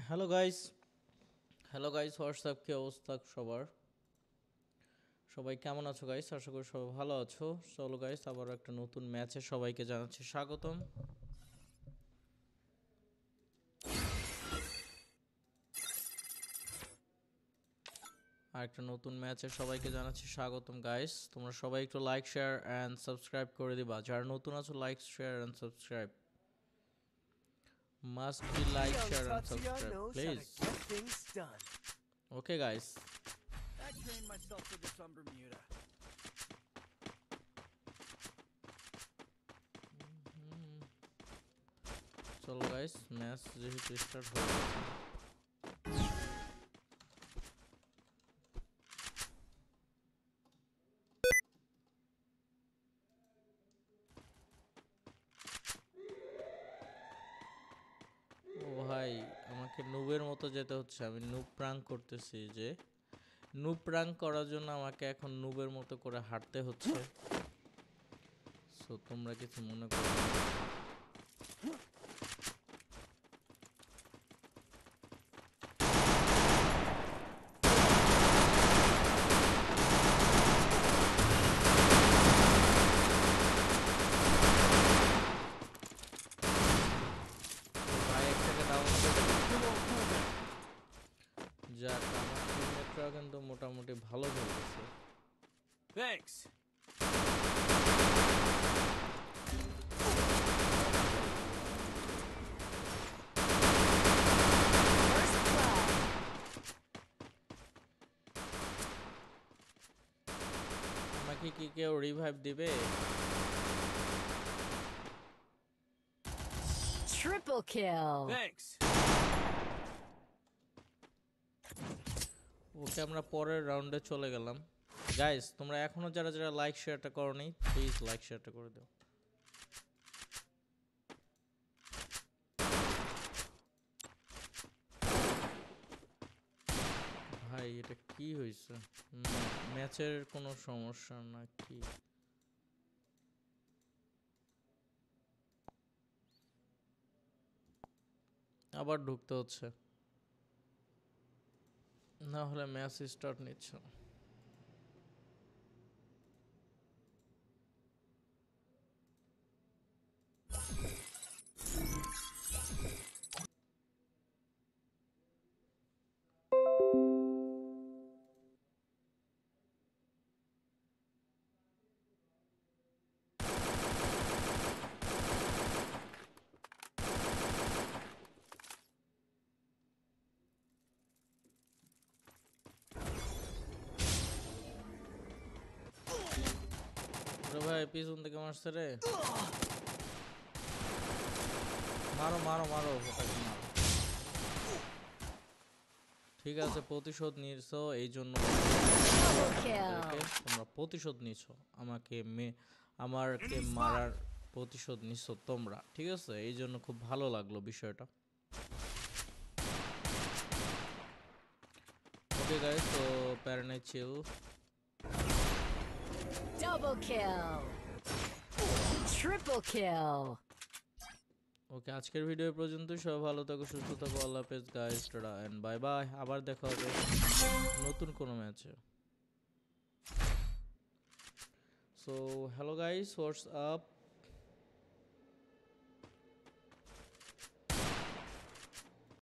Hello guys, WhatsApp কি অবস্থা সবার? সবাই কেমন আছো গাইস? আশা করি সবাই ভালো আছো। চলো গাইস, আবার একটা নতুন ম্যাচে সবাইকে জানাচ্ছি স্বাগতম। গাইস, তোমরা সবাই একটু লাইক শেয়ার অ্যান্ড সাবস্ক্রাইব করে দিবা। যারা নতুন আছো, like share and subscribe must be, like share and subscribe please. Okay guys, চলো গাইস, ম্যাচ যেহেতু স্টার্ট হয়ে গেছে, ও ভাই আমাকে নুবের মতো যেতে হচ্ছে। আমি নুব প্রাঙ্ক করতেছি, যে নুব প্রাঙ্ক করার জন্য আমাকে এখন নুবের মতো করে হাঁটতে হচ্ছে। সো তোমরা কিছু মনে করো না। ভাই একটাকে ডাউন করে যাক, আমার টিমমেটরা কিন্তু মোটামুটি ভালো খেলতেছে। Thanks. আমাকে কি কেউ রিভাইভ দিবে? Triple kill. Thanks. ওকে, আমরা পরের রাউন্ডে চলে গেলাম। গাইস, তোমরা এখনো যারা যারা লাইক শেয়ারটা করোনি, প্লিজ লাইক শেয়ারটা করে দাও। ভাই এটা কি হয়েছে? ম্যাচের কোনো সমস্যা নাকি? আবার ঢুকতে হচ্ছে, না হলে ম্যাচ স্টার্ট নিচ্ছে না। ওরে ভাই, পিছন থেকে মারছে রে। মারো মারো মারো, ওটাকে মারো। ঠিক আছে, প্রতিশোধ নিছো, এই জন্য Double kill. তোমরা প্রতিশোধ নিছো। আমাকে মারার প্রতিশোধ নিছো তোমরা, ঠিক আছে? এই জন্য খুব ভালো লাগলো বিষয়টা। ওকে গাইস, তো প্যারানে চিল। Double kill. Triple kill. ওকে, আজকের ভিডিও পর্যন্ত। সবাই ভালো থাকো, সুস্থ থাকো। আল্লাহ হাফেজ guys, tata and bye bye. আবার দেখা হবে নতুন কোনো ম্যাচে। So hello guys, what's up?